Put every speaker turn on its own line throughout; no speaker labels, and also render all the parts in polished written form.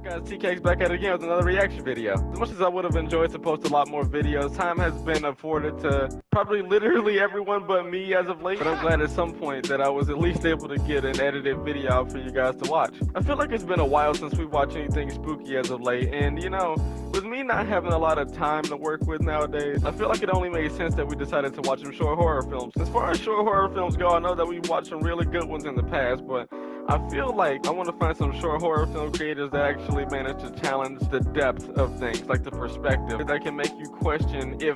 Guys, TK's back at it again with another reaction video. As much as I would have enjoyed to post a lot more videos, time has been afforded to probably literally everyone but me as of late. But I'm glad at some point that I was at least able to get an edited video out for you guys to watch. I feel like it's been a while since we watched anything spooky as of late, and you know, with me not having a lot of time to work with nowadays, I feel like it only made sense that we decided to watch some short horror films. As far as short horror films go, I know that we've watched some really good ones in the past, but I feel like I want to find some short horror film creators that actually manage to challenge the depth of things, like the perspective, that can make you question if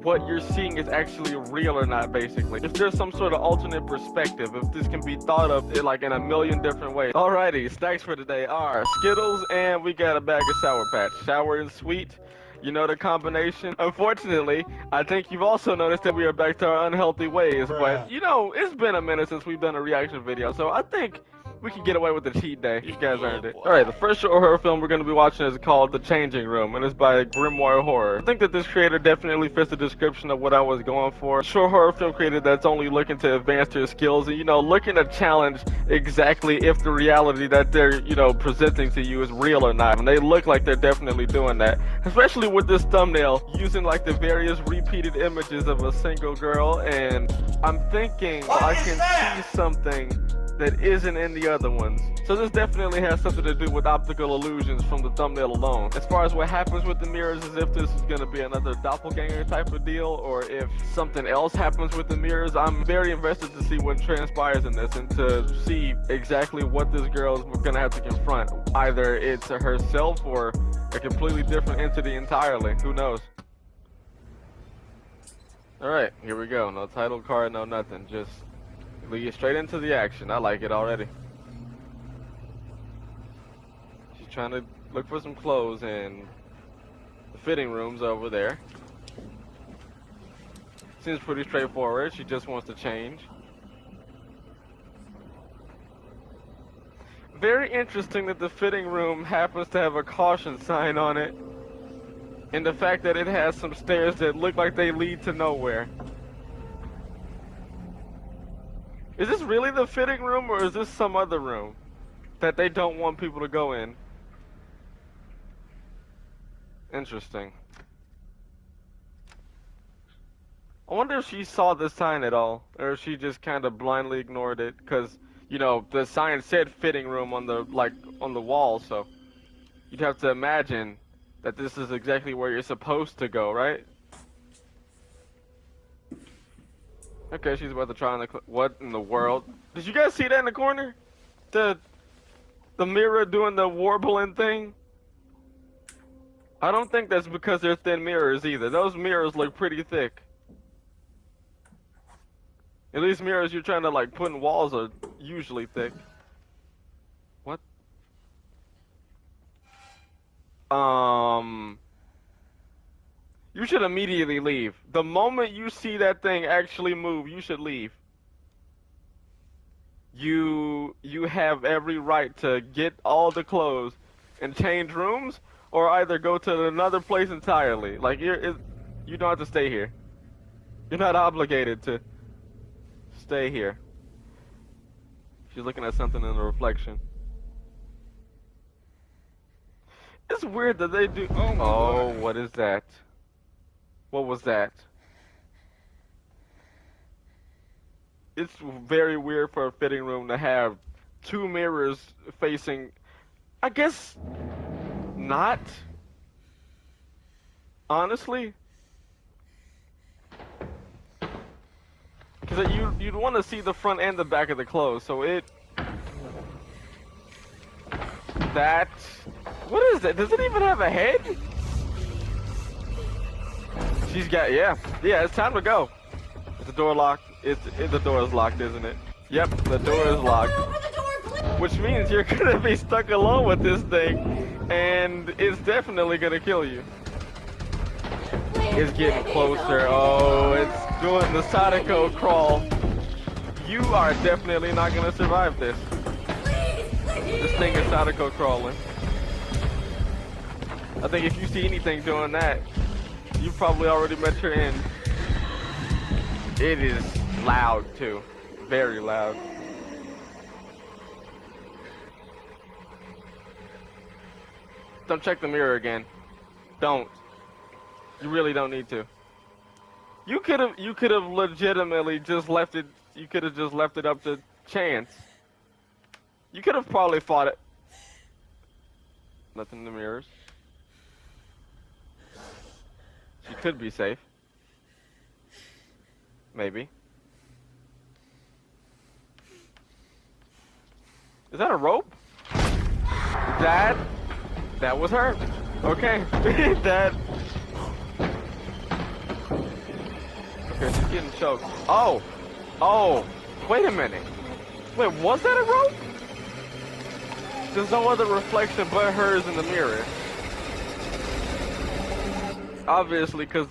what you're seeing is actually real or not, basically. If there's some sort of alternate perspective, if this can be thought of like in a million different ways. Alrighty, snacks for today are Skittles, and we got a bag of Sour Patch. Sour and sweet. You know the combination. Unfortunately, I think you've also noticed that we are back to our unhealthy ways, but you know, it's been a minute since we've done a reaction video, so I think we can get away with the cheat day. You guys earned it. Alright, the first short horror film we're going to be watching is called The Changing Room, and it's by Grimoire Horror. I think that this creator definitely fits the description of what I was going for. Short horror film creator that's only looking to advance their skills and, you know, looking to challenge exactly if the reality that they're, you know, presenting to you is real or not. And they look like they're definitely doing that. Especially with this thumbnail, using like the various repeated images of a single girl, and I'm thinking I can see something that isn't in the other ones. So this definitely has something to do with optical illusions from the thumbnail alone. As far as what happens with the mirrors, as if this is going to be another doppelganger type of deal, or if something else happens with the mirrors, I'm very invested to see what transpires in this and to see exactly what this girl is going to have to confront. Either it's herself or a completely different entity entirely. Who knows? Alright, here we go. No title card, no nothing. Just we get straight into the action. I like it already. She's trying to look for some clothes, and the fitting room's over there. Seems pretty straightforward. She just wants to change. Very interesting that the fitting room happens to have a caution sign on it, and the fact that it has some stairs that look like they lead to nowhere. Is this really the fitting room, or is this some other room that they don't want people to go in? Interesting. I wonder if she saw the sign at all, or if she just kind of blindly ignored it, because, you know, the sign said fitting room on the, like, on the wall, so you'd have to imagine that this is exactly where you're supposed to go, right? Okay, she's about to try on the what in the world? Did you guys see that in the corner? The mirror doing the warbling thing? I don't think that's because they're thin mirrors either. Those mirrors look pretty thick. At least mirrors you're trying to like put in walls are usually thick. What? You should immediately leave. The moment you see that thing actually move, you should leave. You have every right to get all the clothes and change rooms, or either go to another place entirely. Like you don't have to stay here. You're not obligated to stay here. She's looking at something in the reflection. It's weird that they do. Oh, what is that? What was that? It's very weird for a fitting room to have two mirrors facing. I guess not. Honestly, because you'd want to see the front and the back of the clothes. So that. What is that? Does it even have a head? She's got, yeah, it's time to go. Is the door locked? The door is locked, isn't it? Yep, the door is locked. Which means you're gonna be stuck alone with this thing, and it's definitely gonna kill you. It's getting closer. Oh, it's doing the Sadako crawl. You are definitely not gonna survive this. This thing is Sadako crawling. I think if you see anything doing that, you probably already met your end. It is loud too, very loud. Don't check the mirror again. Don't. You really don't need to. You could have legitimately just left it. You could have just left it up to chance. You could have probably fought it. Nothing in the mirrors. She could be safe. Maybe. Is that a rope? That was her. Okay. That. Okay, she's getting choked. Oh. Oh. Wait a minute. Wait, was that a rope? There's no other reflection but hers in the mirror. Obviously, because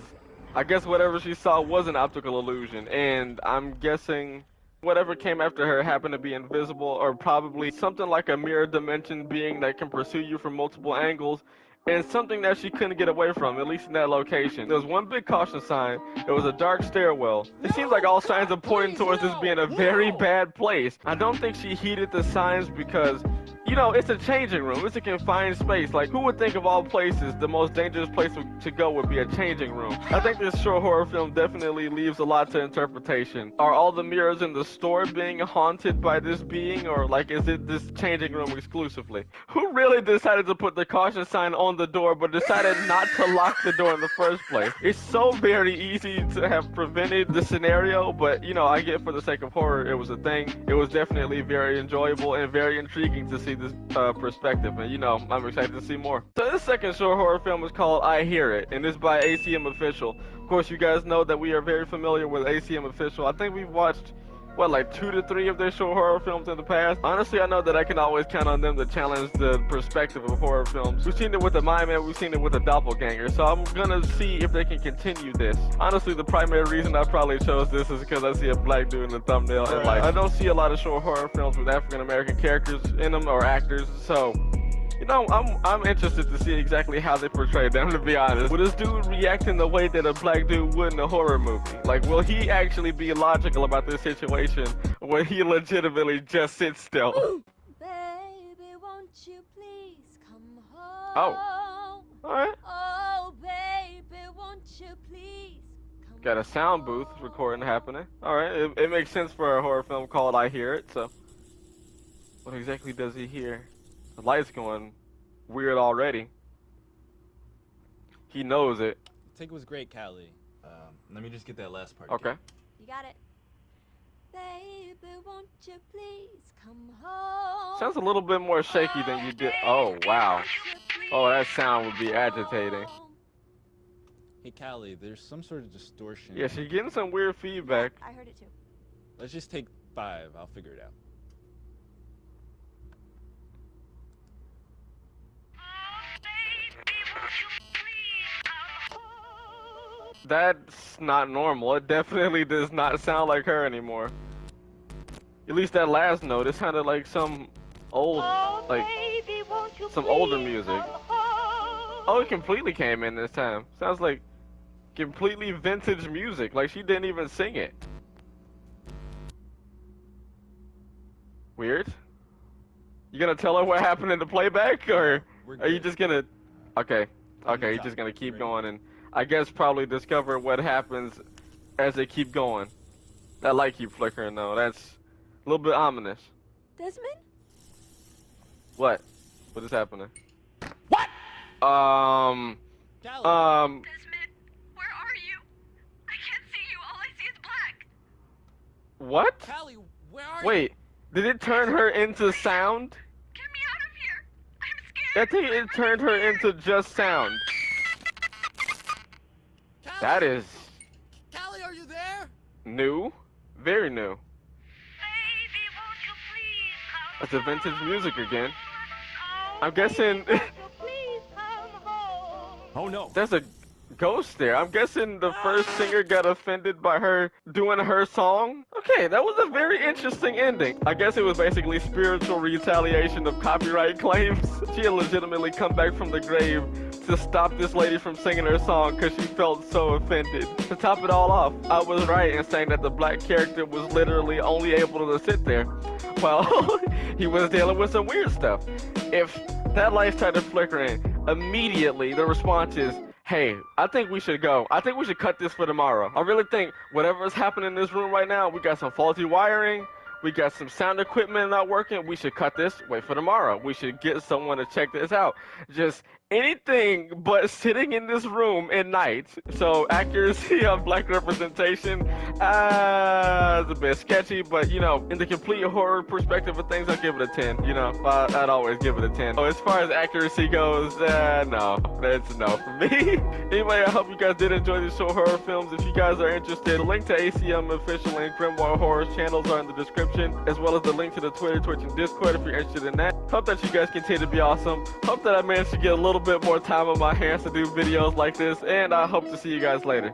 I guess whatever she saw was an optical illusion, and I'm guessing whatever came after her happened to be invisible, or probably something like a mirror dimension being that can pursue you from multiple angles, and something that she couldn't get away from, at least in that location. There was one big caution sign. It was a dark stairwell. It seems like all signs are pointing towards this being a very bad place. I don't think she heeded the signs because, you know, it's a changing room. It's a confined space. Like, who would think of all places the most dangerous place to go would be a changing room? I think this short horror film definitely leaves a lot to interpretation. Are all the mirrors in the store being haunted by this being, or like is it this changing room exclusively? Who really decided to put the caution sign on the door but decided not to lock the door in the first place? It's so very easy to have prevented the scenario, but you know, I get for the sake of horror, it was a thing. It was definitely very enjoyable and very intriguing to see this perspective, and you know, I'm excited to see more. So this second short horror film is called I Hear It, and it's by ACM Official. Of course, you guys know that we are very familiar with ACM Official. I think we've watched, what, like 2 to 3 of their short horror films in the past. Honestly, I know that I can always count on them to challenge the perspective of horror films. We've seen it with the Mime Man, we've seen it with the Doppelganger, so I'm gonna see if they can continue this. Honestly, the primary reason I probably chose this is because I see a black dude in the thumbnail, and like, I don't see a lot of short horror films with African American characters in them, or actors, so you know, I'm interested to see exactly how they portray them, to be honest. Will this dude react in the way that a black dude would in a horror movie? Like, will he actually be logical about this situation, or will he legitimately just sit still?
Baby, won't you please come home?
Oh. Alright.
Oh, baby, won't you please come
Got a sound booth recording happening. Alright, it makes sense for a horror film called I Hear It, so. What exactly does he hear? The light's going weird already. He knows it.
The take was great, Callie.
Let me just get that last part.
Okay.
You got it. Baby, won't you please come home?
Sounds a little bit more shaky than you did. Oh, wow. Oh, that sound would be agitating.
Hey, Callie, there's some sort of distortion.
Yeah, she's getting some weird feedback.
I heard it too.
Let's just take 5. I'll figure it out.
That's not normal. It definitely does not sound like her anymore. At least that last note, it sounded like some old, like, some older music. Oh, it completely came in this time. Sounds like completely vintage music, like she didn't even sing it. Weird. You gonna tell her what happened in the playback, or are you just gonna... Okay, you're just gonna keep going and I guess probably discover what happens as they keep going. That light keep flickering though. That's a little bit ominous.
Desmond?
What? What is happening?
What?
Desmond,
Callie.
where are you? I can't see you. All I see is black.
What?
Callie, where are you?
Wait, did it turn her into sound?
Get me out of here. I'm scared.
I think it turned her into just sound.
Callie?
That is
Callie, are you there?
new. Very new.
Baby, won't you please come
That's a vintage music again.
home?
I'm guessing
Won't you please come home?
Oh no.
there's a ghost there. I'm guessing the first singer got offended by her doing her song. Okay, that was a very interesting ending. I guess it was basically spiritual retaliation of copyright claims. She had legitimately come back from the grave to stop this lady from singing her song because she felt so offended. To top it all off, I was right in saying that the black character was literally only able to sit there while he was dealing with some weird stuff. If that light started flickering, immediately the response is, hey, I think we should go. I think we should cut this for tomorrow. I really think whatever is happening in this room right now, we got some faulty wiring. We got some sound equipment not working. We should cut this, wait for tomorrow. We should get someone to check this out. Just anything but sitting in this room at night. So accuracy of black representation, it's a bit sketchy, but you know, in the complete horror perspective of things, I'll give it a 10. You know, I'd always give it a 10. So as far as accuracy goes, no, that's a no for me. Anyway, I hope you guys did enjoy these short horror films. If you guys are interested, the link to ACM Official and Grimoire Horrors channels are in the description, as well as the link to the Twitter, Twitch, and Discord if you're interested in that. Hope that you guys continue to be awesome. Hope that I managed to get a little bit more time on my hands to do videos like this, and I hope to see you guys later.